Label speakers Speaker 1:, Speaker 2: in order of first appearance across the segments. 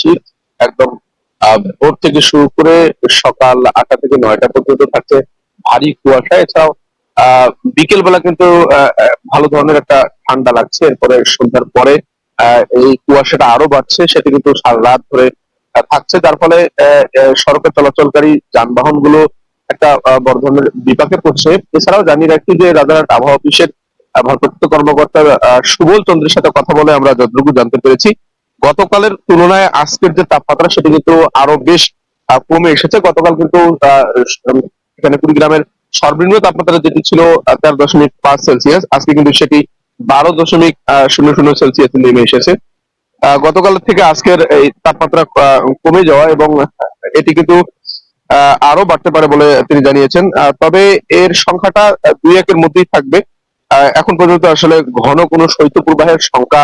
Speaker 1: শীত। একদম ভোর থেকে শুরু করে সকাল 8টা থেকে 9টা পর্যন্ত থাকছে ভারী কুয়াশা। এছাড়াও বিকেল বেলা কিন্তু ভালো ধরনের একটা ঠান্ডা লাগছে। এরপরে সন্ধ্যার পরে এই কুয়াশাটা আরো বাড়ছে, সেটা কিন্তু সারা রাত ধরে থাকছে। যার ফলে সড়কে চলাচলকারী যানবাহন গুলো একটা বড় ধরনের বিপাকে পড়ছে। এছাড়াও জানিয়ে রাখি যে রাজারহাট আবহাওয়া অফিসের ভারপ্রাপ্ত কর্মকর্তা সুবল চন্দ্রের সাথে কথা বলে আমরা যতটুকু জানতে পেরেছি, গতকালের তুলনায় আজকের যে তাপমাত্রা সেটি কিন্তু আরো বেশ কমে এসেছে। গতকাল কিন্তু এখানে কুড়িগ্রামের সর্বনিম্ন তাপমাত্রা যেটি ছিল 13.5 সেলসিয়াস, আজকে কিন্তু সেটি 12.00 সেলসিয়াস নেমে এসেছে। গতকালের থেকে আজকের এই তাপমাত্রা কমে যাওয়া এবং এটি কিন্তু আরো বাড়তে পারে বলে তিনি জানিয়েছেন। তবে এর সংখ্যাটা 2-1-এর মধ্যেই থাকবে। এখন পর্যন্ত আসলে ঘন কোনো শৈত্যপ্রবাহের সংখ্যা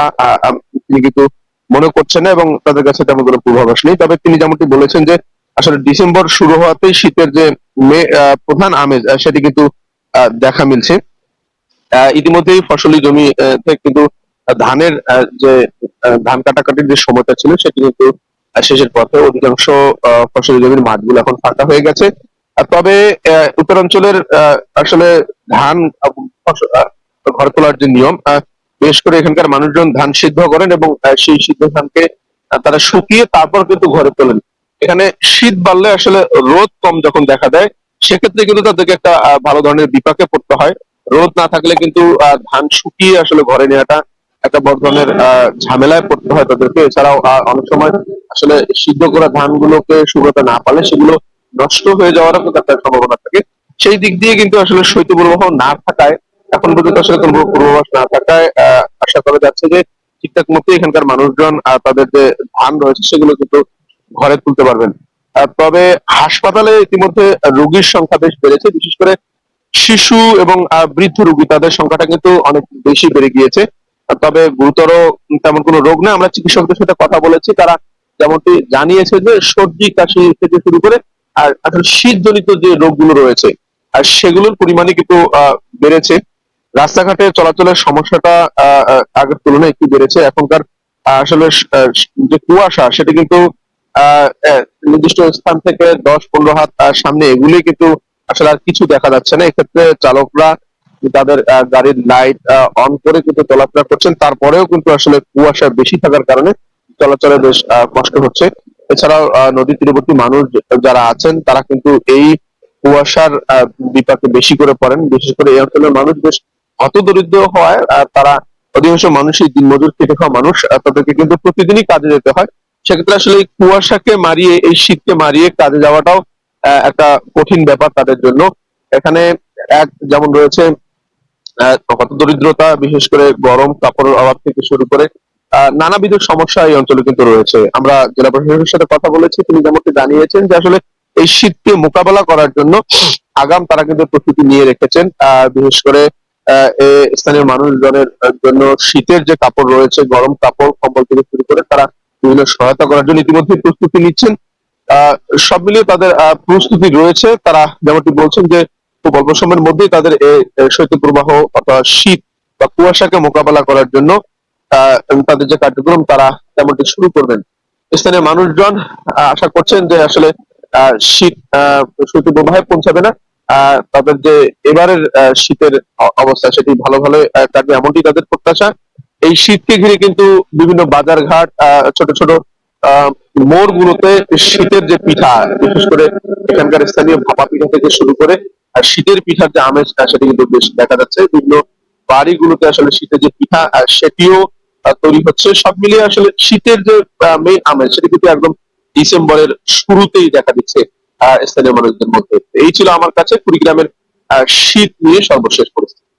Speaker 1: তিনি কিন্তু মনে করছেন না এবং তাদের কাছে তেমন কোনো পূর্বাভাস নেই। তবে তিনি যেমনটি বলেছেন যে আসলে ডিসেম্বর শুরু হওয়াতেই শীতের যে প্রধান আমেজ সেটি কিন্তু দেখা মিলছে। ইতিমধ্যেই ফসলি জমি থেকে কিন্তু ধানের যে ধান কাটাকাটির যে সময়টা ছিল সেটি কিন্তু শেষের পথে। অধিকাংশ ফসলি জমির মাঠগুলো এখন ফাঁকা হয়ে গেছে। তবে উত্তরাঞ্চলের আসলে ধান ঘরে তোলার যে নিয়ম, বিশেষ করে এখানকার মানুষজন ধান সিদ্ধ করেন এবং সেই সিদ্ধ ধানকে তারা শুকিয়ে তারপর কিন্তু ঘরে তোলেন। এখানে শীত বাড়লে আসলে রোদ কম যখন দেখা দেয়, সেক্ষেত্রে কিন্তু তাদেরকে একটা ভালো ধরনের বিপাকে পড়তে হয়। রোদ না থাকলে কিন্তু ধান শুকিয়ে আসলে ঘরে নেওয়াটা একটা বড় ধরনের ঝামেলায় পড়তে হয় তাদেরকে। এছাড়াও অনেক সময় আসলে সিদ্ধ করা ধানগুলোকে শুকোতে না পারলে সেগুলো নষ্ট হয়ে যাওয়ারও কিন্তু একটা সম্ভাবনা থাকে। সেই দিক দিয়ে কিন্তু আসলে শৈত্যপ্রবাহ না থাকায়, এখন পর্যন্ত আসলে কোনো পূর্বাভাস না থাকায় আশা করা যাচ্ছে যে ঠিকঠাক মতো এখানকার মানুষজন তাদের যে ধান রয়েছে সেগুলো কিন্তু ঘরে তুলতে পারবেন। তবে হাসপাতালে ইতিমধ্যে রোগীর সংখ্যা বেশ বেড়েছে, বিশেষ করে শিশু এবং বৃদ্ধ রোগী, তাদের সংখ্যাটা কিন্তু অনেক বেশি বেড়ে গিয়েছে। তবে গুরুতর তেমন কোনো রোগ নেই। আমরা চিকিৎসকদের সাথে কথা বলেছি, তারা যেমনটি জানিয়েছে যে সর্দি কাশি থেকে শুরু করে আর আসলে শীতজনিত যে রোগগুলো রয়েছে আর সেগুলোর পরিমাণই কিন্তু বেড়েছে। রাস্তাঘাটে চলাচলের সমস্যাটা আগের তুলনায় একটু বেড়েছে। এখনকার আসলে যে কুয়াশা সেটা কিন্তু নির্দিষ্ট স্থান থেকে 10-15 হাত সামনে এগুলি কিন্তু আসলে আর কিছু দেখা যাচ্ছে না। এক্ষেত্রে চালকরা তাদের গাড়ির লাইট অন করে কিন্তু চলাফেরা করছেন, তারপরেও কিন্তু আসলে কুয়াশা বেশি থাকার কারণে চলাচলে বেশ কষ্ট হচ্ছে। এছাড়াও নদী তীরবর্তী মানুষ যারা আছেন তারা কিন্তু এই কুয়াশার বিপাকে বেশি করে পড়েন। বিশেষ করে এই অঞ্চলের মানুষ বেশ হতদরিদ্র হওয়ায় তারা অধিকাংশ মানুষই দিনমজুর খেটে খাওয়া মানুষ, তাদেরকে কিন্তু প্রতিদিনই কাজে যেতে হয়। সেক্ষেত্রে আসলে এই কুয়াশাকে মারিয়ে, এই শীতকে মারিয়ে কাজে যাওয়াটাও একটা কঠিন ব্যাপার তাদের জন্য। এখানে যেমন রয়েছে হতদরিদ্রতা, বিশেষ করে গরম কাপড়ের অভাব থেকে শুরু করে নানাবিধ সমস্যা এই অঞ্চলে কিন্তু রয়েছে। আমরা জেলা প্রশাসনের সাথে কথা বলেছি, তিনি যেমনটি জানিয়েছেন যে আসলে এই শীতকে মোকাবেলা করার জন্য আগাম তারা কিন্তু প্রস্তুতি নিয়ে রেখেছেন। বিশেষ করে স্থানীয় মানুষজনের জন্য শীতের যে কাপড় রয়েছে, গরম কাপড় কম্বল থেকে শুরু করে তারা বিভিন্ন সহায়তা করার জন্য ইতিমধ্যে প্রস্তুতি নিচ্ছেন। সব মিলিয়ে তাদের প্রস্তুতি রয়েছে। তারা যেমনটি বলছেন যে খুব অল্প সময়ের মধ্যেই তাদের এই শৈত্যপ্রবাহ অথবা শীত বা কুয়াশাকে মোকাবেলা করার জন্য তাদের যে কার্যক্রম তারা তেমনটি শুরু করবেন। স্থানীয় মানুষজন আশা করছেন যে আসলে শীত শৈত্যপ্রবাহে পৌঁছাবে না। তাদের যে এবারের শীতের অবস্থা সেটি ভালো ভালো কাটবে এমনটি তাদের প্রত্যাশা। এই শীতকে ঘিরে কিন্তু বিভিন্ন বাজার ঘাট, ছোট ছোট মোড় গুলোতে শীতের যে পিঠা, বিশেষ করে এখানকার স্থানীয় ভাপা পিঠা থেকে শুরু করে আর শীতের পিঠার যে আমেজ সেটি কিন্তু বেশ দেখা যাচ্ছে। বিভিন্ন বাড়িগুলোতে আসলে শীতের যে পিঠা সেটিও তৈরি হচ্ছে। সব মিলিয়ে আসলে শীতের যে মেইন আমেজ সেটি কিন্তু একদম ডিসেম্বরের শুরুতেই দেখা দিচ্ছে স্থানীয় মানুষদের মধ্যে। এই ছিল আমার কাছে কুড়িগ্রামের শীত নিয়ে সর্বশেষ পরিস্থিতি।